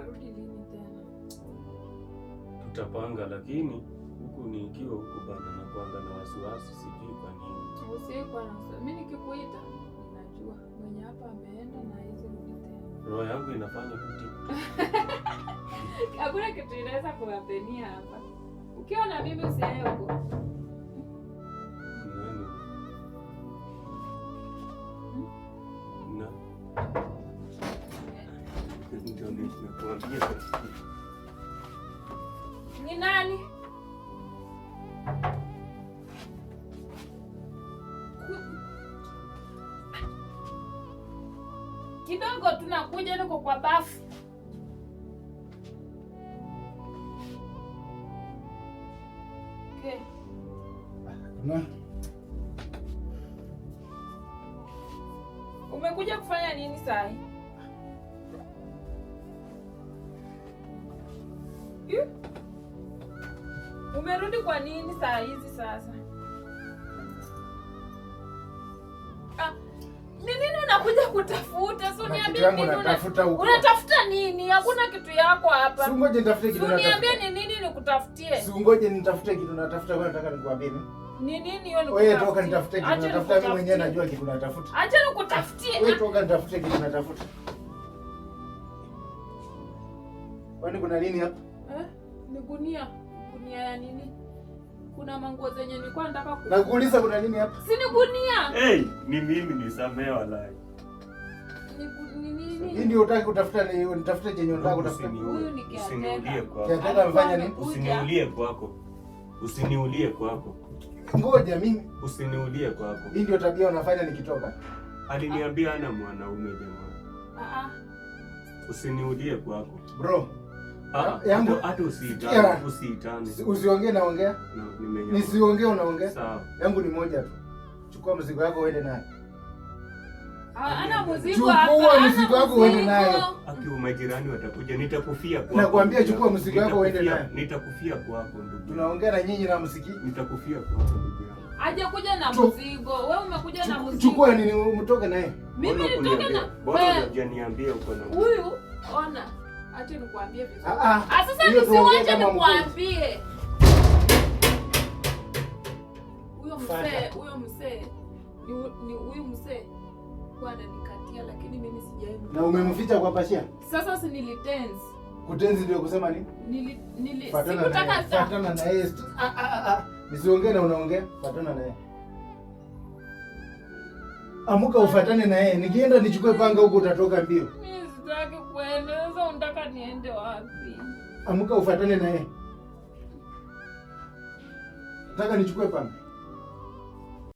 Utarudi lini tena? Tutapanga, lakini huku nikiwa huku bana na kuanga na wasiwasi, sijui kwa nini. Usiku na mimi nikikuita ninajua mwenye hapa ameenda na hizo rudi tena. Roho yangu inafanya kutika. Hakuna kitu inaweza kuwapenia hapa. Ukiwa na mimi usiaye huko. Nani? Na. Ndio nimekuambia. Ni nani? Kidogo tunakuja, niko kwa bafu. Okay. Umekuja kufanya nini saa hii? Umerudi kwa nini saa hizi sasa? Ni nini unakuja kutafuta? Si uniambie nini unatafuta nini? Hakuna kitu yako hapa. Si ngoje nitafute kitu natafuta. Uniambie ni nini nikutafutie? Si ngoje nitafute kitu natafuta, wewe unataka nikuambie nini? Ni nini hiyo nikutafutie? Wewe toka nitafute kitu natafuta, mimi mwenyewe najua kitu natafuta. Acha nikutafutie. Wewe toka nitafute kitu natafuta. Kwani kuna nini hapa? Ni gunia. Gunia ya nini? Kuna manguo zenye nilikuwa nataka ku. Nakuuliza kuna nini hapa? Si ni gunia. Ni mimi nisamee walai. Ni nini? Hii ndio unataka kutafuta, ni nitafute chenye unataka kutafuta. Huyu ni Usiniulie kwako. Kiataka amefanya nini? Usiniulie kwako. Usiniulie kwako. Ngoja mimi. Usiniulie kwako. Hii ndio tabia unafanya nikitoka. Aliniambia ana mwanaume jamaa. Usiniulie kwako. Bro. Yangu hata usiitane. Usiongee naongea. Nisiongee unaongea. Sawa. Yangu ni moja tu. Chukua mzigo wako uende naye. Ana mzigo hapa. Chukua mzigo wako uende naye. Akiwa majirani watakuja, nitakufia kwako. Nakwambia chukua mzigo wako uende naye. Nitakufia kwako ndugu. Tunaongea na nyinyi na msikii. Nitakufia kwako ndugu yangu. Aje kuja na mzigo. Wewe umekuja na mzigo. Chukua nini mtoke naye. Mimi nitoke na. Bora hujaniambia uko na. Huyu ona. Acha nikuambie vizuri. Sasa nisiwache nikuambie. Huyo msee ni huyu msee kwa ananikatia, lakini mimi sijai. Na umemficha kwa pashia? Sasa si nilitense. Kutenzi ndio kusema nini? Sikutaka fatana na yeye. Nisiongee na unaongea. Fatana na yeye. Amuka ufatane na yeye. Nikienda nichukue panga huko utatoka mbio. Mimi sitaki kuenda. Sasa unataka niende wapi? Amuka ufatane na yeye. Nataka nichukue panga.